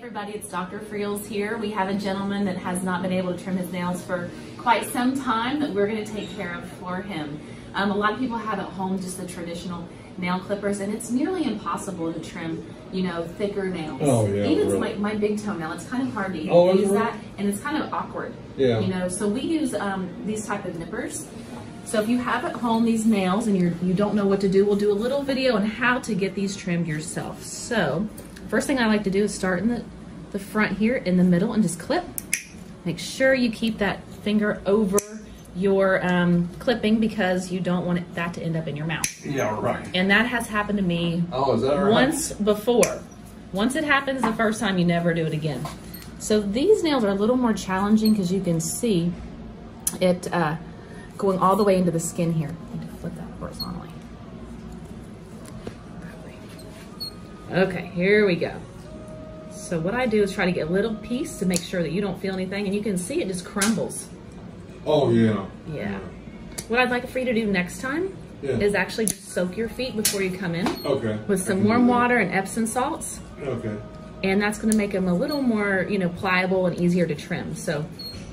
everybody, it's Dr. Friels here. We have a gentleman that has not been able to trim his nails for quite some time that we're going to take care of for him. A lot of people have at home just the traditional nail clippers, and it's nearly impossible to trim, you know, thicker nails. Oh, yeah, even really. like my big toenail, it's kind of hard to use that, and it's kind of awkward. Yeah. You know, so we use these type of nippers. So if you have at home these nails and you don't know what to do, we'll do a little video on how to get these trimmed yourself. So first thing I like to do is start in the front here in the middle and just clip. Make sure you keep that finger over your clipping because you don't want that to end up in your mouth. Yeah, right. And that has happened to me is that right? once before. Once it happens the first time, you never do it again. So these nails are a little more challenging because you can see it going all the way into the skin here. I need to flip that horizontally. Okay, here we go. So what I do is try to get a little piece to make sure that you don't feel anything, and you can see it just crumbles. Oh, yeah. Yeah. What I'd like for you to do next time is actually just soak your feet before you come in. Okay. With some warm water and Epsom salts. Okay. And that's going to make them a little more, you know, pliable and easier to trim. So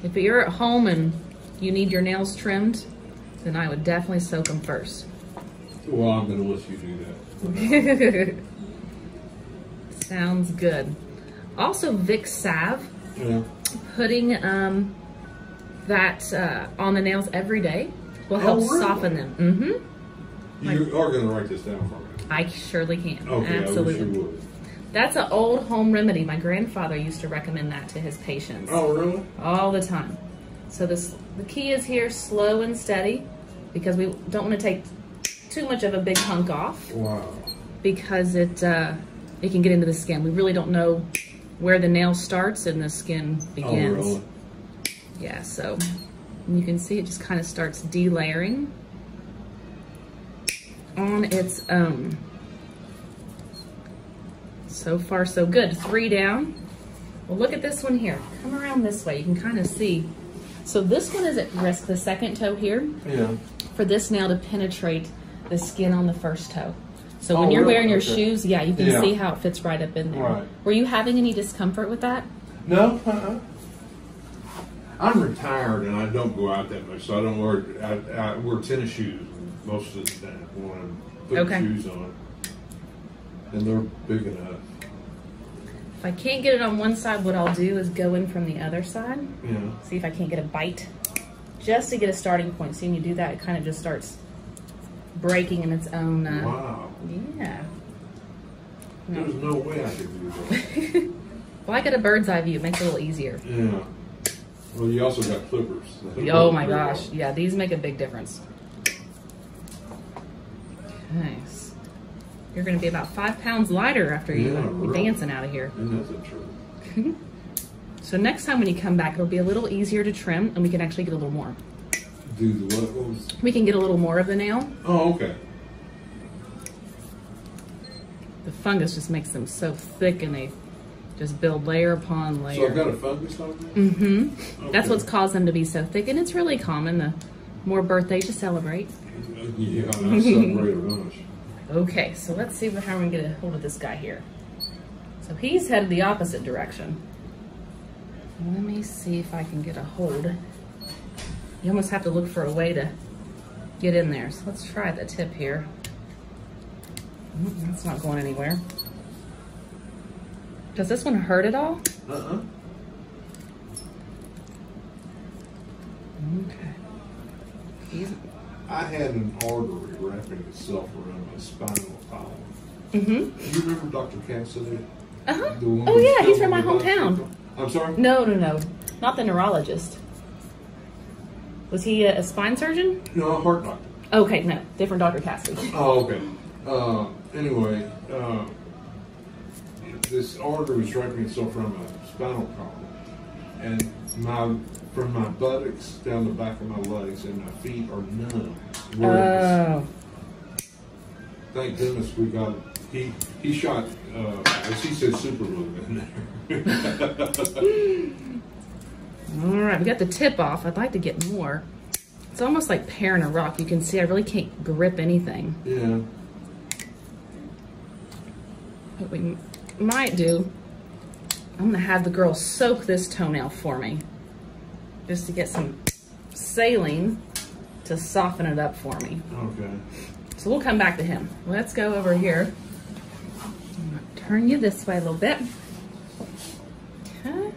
if you're at home and you need your nails trimmed, then I would definitely soak them first. Well, I'm going to let you do that. Sounds good. Also, Vicks salve. Yeah. Putting that on the nails every day will help soften them. Mm-hmm. You are going to write this down for me. I surely can. Okay, absolutely. I wish you would. That's an old home remedy. My grandfather used to recommend that to his patients. Oh, really? All the time. So the key is here, slow and steady, because we don't want to take too much of a big hunk off. Wow. Because it can get into the skin. We really don't know where the nail starts and the skin begins. Oh, really? Yeah, so you can see it just kind of starts delayering on its own. So far, so good. 3 down. Well, look at this one here. Come around this way. You can kind of see. So this one is at risk, the second toe here, for this nail to penetrate the skin on the first toe. So when you're wearing your shoes, you can see how it fits right up in there. Right. Were you having any discomfort with that? No. I'm retired and I don't go out that much, so I don't wear. I wear tennis shoes most of the time when I'm putting shoes on, and they're big enough. If I can't get it on one side, what I'll do is go in from the other side. Yeah. See if I can't get a bite, just to get a starting point. See, when you do that, it kind of just starts breaking in its own. Wow. Yeah. There's no way I could do that. Well, I got a bird's eye view. It makes it a little easier. Yeah. Well, you also got clippers. Oh my gosh. Yeah, these make a big difference. Nice. You're going to be about 5 pounds lighter after you're dancing out of here. And that's the truth. So next time when you come back, it'll be a little easier to trim, and we can actually get a little more. Do the what? We can get a little more of the nail. Oh, okay. The fungus just makes them so thick, and they just build layer upon layer. So I've got a fungus on there? Mm-hmm. Okay. That's what's caused them to be so thick, and it's really common. The more birthdays you celebrate. Yeah, I celebrate a bunch. Okay, so let's see how we're going to get a hold of this guy here. So he's headed the opposite direction. Let me see if I can get a hold. You almost have to look for a way to get in there. So let's try the tip here. That's not going anywhere. Does this one hurt at all? Uh-uh. Okay. I had an artery wrapping itself around my spinal column. Mm-hmm. Do you remember Dr. Cassidy? Uh-huh. Oh, yeah, he's from my hometown. I'm sorry? No. Not the neurologist. Was he a spine surgeon? No, a heart doctor. Okay, no. Different Dr. Cassidy. Oh, okay. Anyway, this artery was wrapping itself around my spinal column. And from my buttocks down the back of my legs and my feet are numb. Oh. Thank goodness we got it. He shot, as he said, super glue in there. All right, we got the tip off. I'd like to get more. It's almost like paring a rock. You can see I really can't grip anything. Yeah. What we might do I'm gonna have the girls soak this toenail for me, just to get some saline to soften it up for me. Okay. So we'll come back to him. Let's go over here. I'm gonna turn you this way a little bit. Okay.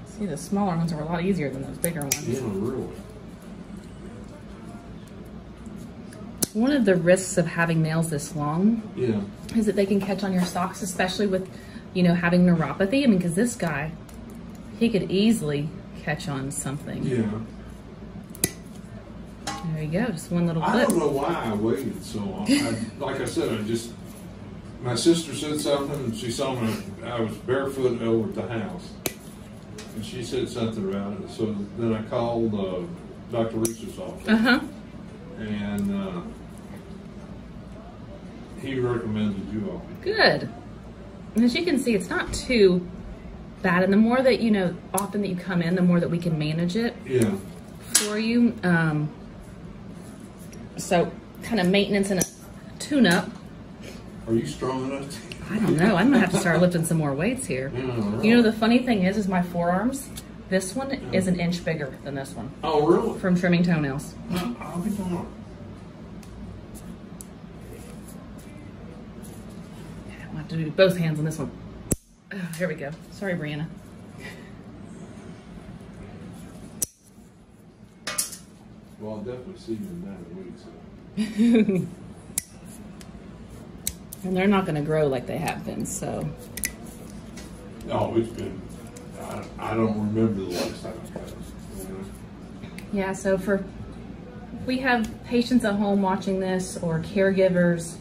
See, the smaller ones are a lot easier than those bigger ones. Yeah, really. One of the risks of having nails this long is that they can catch on your socks, especially with, you know, having neuropathy. I mean, because this guy, he could easily catch on something. Yeah. There you go, just one little clip. I don't know why I waited so long. Like I said, my sister said something, and she saw me, I was barefoot over at the house. And she said something about it. So then I called Dr. Reese's office. And he recommended you all. Good. And as you can see, it's not too bad. And the more that, you know, often that you come in, the more that we can manage it for you. So kind of maintenance and a tune-up. Are you strong enough? I don't know. I'm gonna have to start lifting some more weights here. You know, the funny thing is my forearms, this one is an inch bigger than this one. Oh, really? From trimming toenails. I'll be fine. I'll have to do both hands on this one. Oh, here we go. Sorry, Brianna. Well, I'll definitely see you in 9 weeks. So. And they're not going to grow like they have been, so. Oh, it's been, I don't remember the last time I had it. Yeah, so we have patients at home watching this, or caregivers,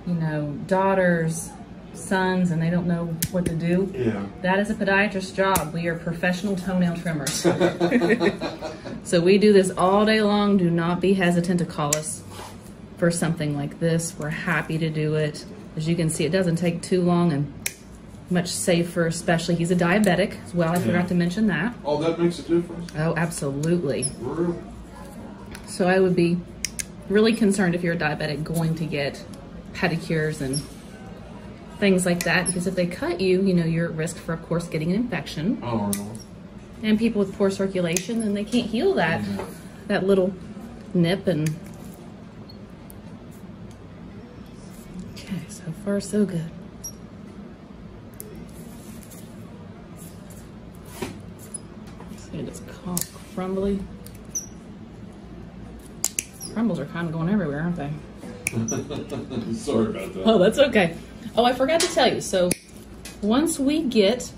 you know, daughters, sons, and they don't know what to do. Yeah. That is a podiatrist's job. We are professional toenail trimmers. So we do this all day long. Do not be hesitant to call us for something like this. We're happy to do it. As you can see, it doesn't take too long and much safer, especially he's a diabetic as well. I forgot to mention that. Oh, that makes a difference. Oh, absolutely. Really? So I would be really concerned if you're a diabetic going to get pedicures and things like that, because if they cut you, you know, you're at risk for, of course, getting an infection. Oh, no. And people with poor circulation, then they can't heal that, that little nip. And okay, so far so good. See, it's crumbly. Crumbles are kind of going everywhere, aren't they? Sorry about that. Oh, that's okay. Oh, I forgot to tell you. So once we get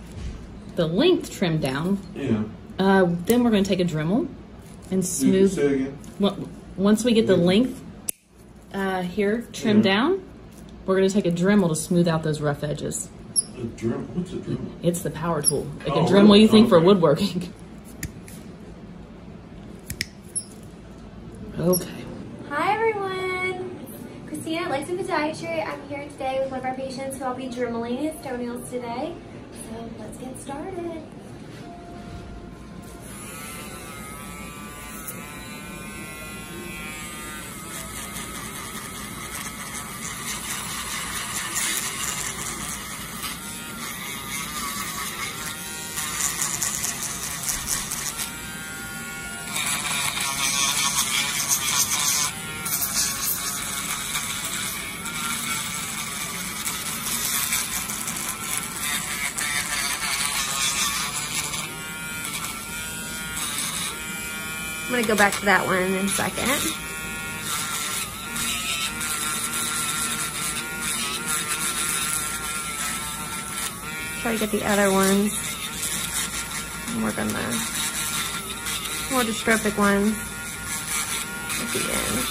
the length trimmed down, then we're going to take a Dremel and smooth. Say again? Once we get the length here trimmed down, we're going to take a Dremel to smooth out those rough edges. A Dremel? What's a Dremel? It's the power tool. Like a Dremel you think for woodworking. Okay. Hi everyone, Christina at Lexington Podiatry. I'm here today with one of our patients who I'll be dremeling his toenails today. So let's get started. I'm going to go back to that one in a second. Try to get the other ones. And work on the more dystrophic ones at the end.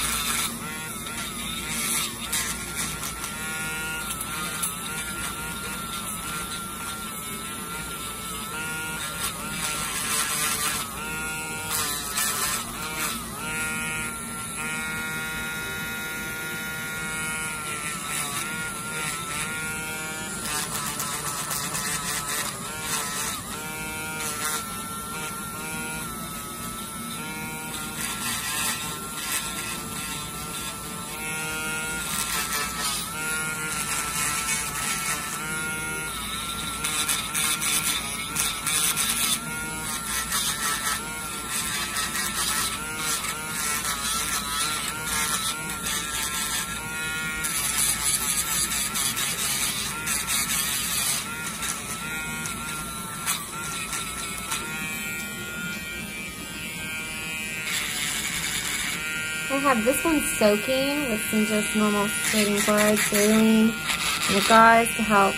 I have this one soaking with some just normal sodium chloride saline and a gauze to help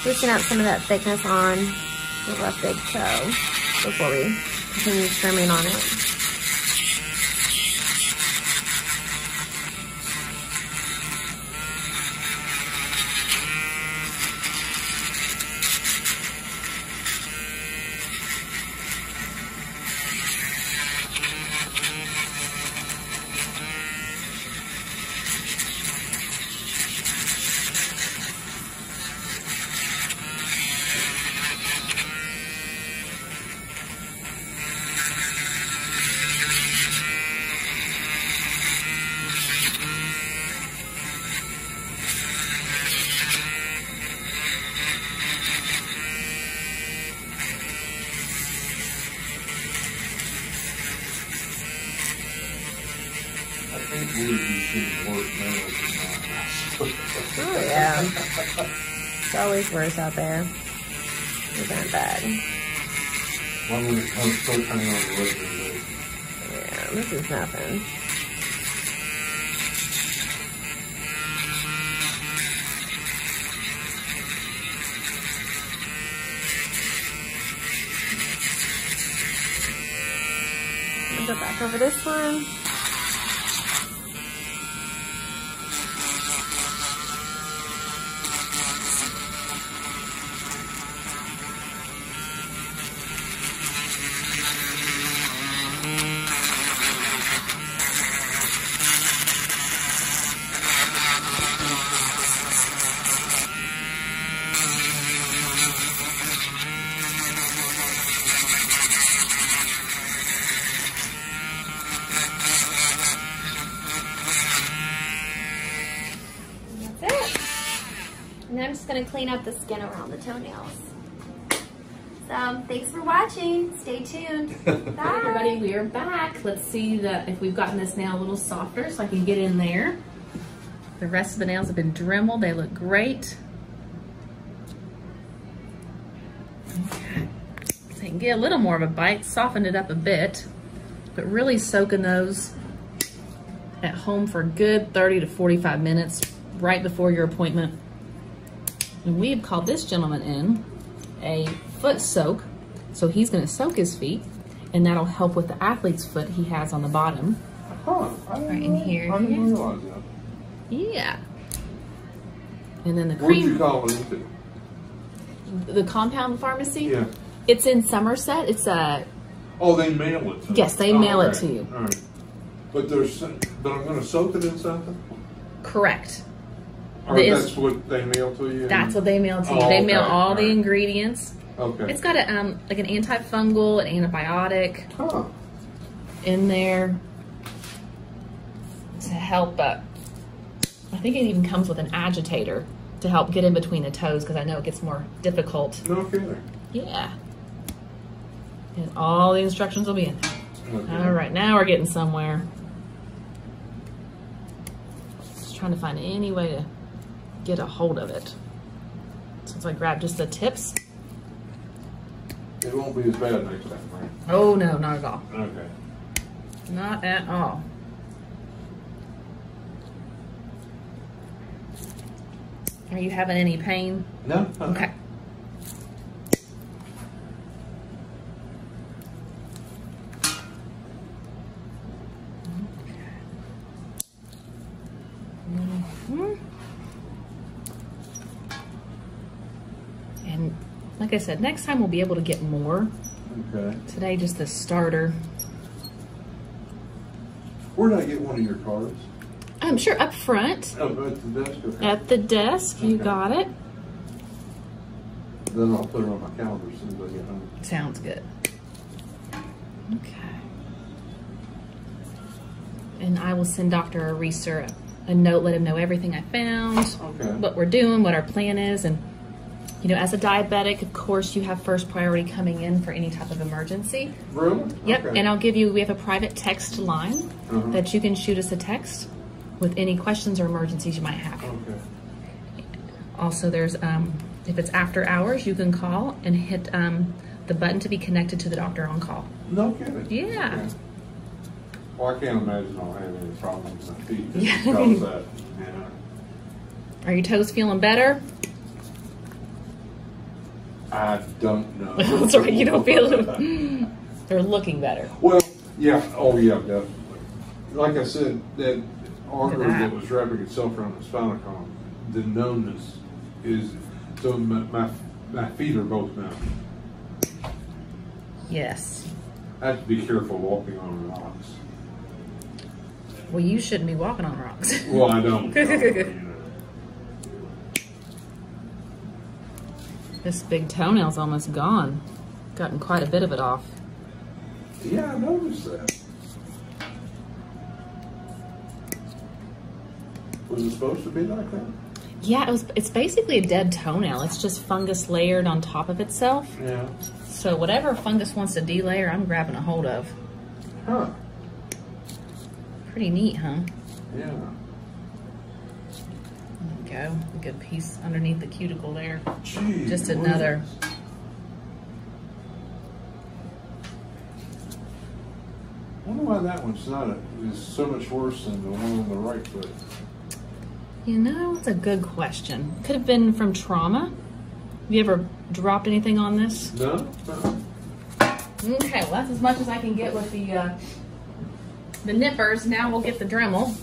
loosen up some of that thickness on the left big toe before we continue trimming on it. Oh yeah. It's always worse out there. It's not bad. One when it comes so kind of on the list. Yeah, this is nothing. I'll go back over this one. And I'm just going to clean up the skin around the toenails. So, thanks for watching. Stay tuned. Bye. Hi everybody, we are back. Let's see if we've gotten this nail a little softer so I can get in there. The rest of the nails have been dremeled. They look great. Okay. So you can get a little more of a bite, soften it up a bit, but really soaking those at home for a good 30 to 45 minutes right before your appointment. And we have called this gentleman in a foot soak. So he's gonna soak his feet and that'll help with the athlete's foot he has on the bottom. Huh, Right in here. I didn't realize that. Yeah. And then the Where'd you cream, call it into? the compound pharmacy. Yeah. It's in Somerset. It's a, Oh, they mail it to yes, they mail it to you. All right. But I'm gonna soak it in something? Correct. Or This- that's what they mail to you? That's what they mail to you. Oh, They mail okay. all the Right. ingredients. Okay. It's got a like an antifungal, an antibiotic Huh. in there to help. I think it even comes with an agitator to help get in between the toes because I know it gets more difficult. No kidding. Yeah. And all the instructions will be in there. Okay. All right, now we're getting somewhere. Just trying to find any way to get a hold of it. Since I grab just the tips. It won't be as bad next time, right? Oh no, not at all. Okay. Not at all. Are you having any pain? No? Okay. And like I said, next time we'll be able to get more. Okay. Today, just the starter. Where did I get one of your cards? I'm sure up front Oh, at the desk? Okay. at the desk. You Okay. got it. Then I'll put it on my calendar as soon as I get home. Sounds good. Okay. And I will send Dr. Reeser a note, let him know everything I found, Okay. what we're doing, what our plan is. And, you know, as a diabetic, of course, you have first priority coming in for any type of emergency. Really? Yep. Okay. And I'll give you, we have a private text line that you can shoot us a text with any questions or emergencies you might have. Okay. Also, there's, if it's after hours, you can call and hit the button to be connected to the doctor on call. No kidding. Yeah. Okay. Well, I can't imagine I'll have any problems with my feet. Yeah. Because that, yeah. Are your toes feeling better? I don't know. That's right, you don't feel them. They're looking better. Well, yeah. Oh, yeah, definitely. Like I said, that artery that was wrapping itself around the spinal column, the numbness is, so my feet are both numb. Yes. I have to be careful walking on rocks. Well, you shouldn't be walking on rocks. Well, I don't. This big toenail's almost gone. Gotten quite a bit of it off. Yeah, I noticed that. Was it supposed to be like that? Yeah, it's basically a dead toenail. It's just fungus layered on top of itself. Yeah. So whatever fungus wants to delayer, I'm grabbing a hold of. Huh. Pretty neat, huh? Yeah. There you go. A good piece underneath the cuticle there. Gee, Just another. I wonder why that one's is so much worse than the one on the right foot. You know, it's a good question. Could have been from trauma. Have you ever dropped anything on this? No? Okay, well that's as much as I can get with the nippers. Now we'll get the Dremel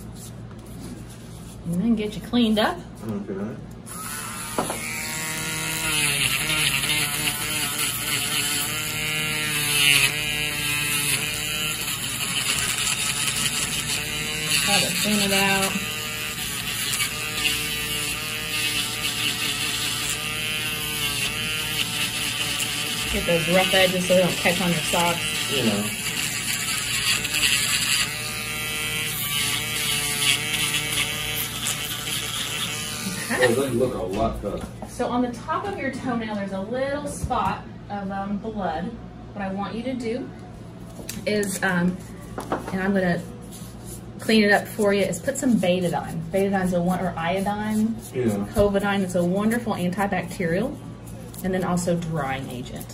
and then get you cleaned up. Okay. Try to thin it out. Get those rough edges so they don't catch on your socks. Yeah. Okay. Well, they look a lot better. So on the top of your toenail, there's a little spot of blood. What I want you to do is, and I'm gonna clean it up for you, is put some betadine. Betadine's or iodine, Yeah. Covidine. It's a wonderful antibacterial, and then also drying agent.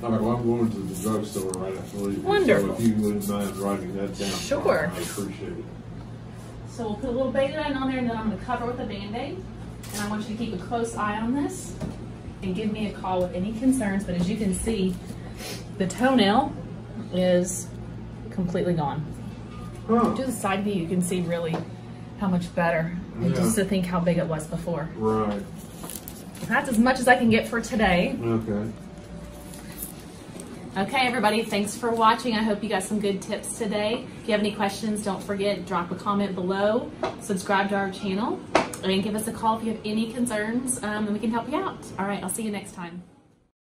All right, well, I'm going to the drugstore right after leaving. Wonderful. So if you wouldn't mind writing that down. Sure. I appreciate it. So we'll put a little betadine on there, and then I'm gonna cover it with a Band-Aid. And I want you to keep a close eye on this and give me a call with any concerns. But as you can see, the toenail is completely gone. Huh. Do the side view, you can see really how much better. And Yeah. just to think how big it was before. Right. That's as much as I can get for today. Okay. Okay, everybody, thanks for watching. I hope you got some good tips today. If you have any questions, don't forget, drop a comment below, subscribe to our channel, and give us a call if you have any concerns, and we can help you out. All right, I'll see you next time.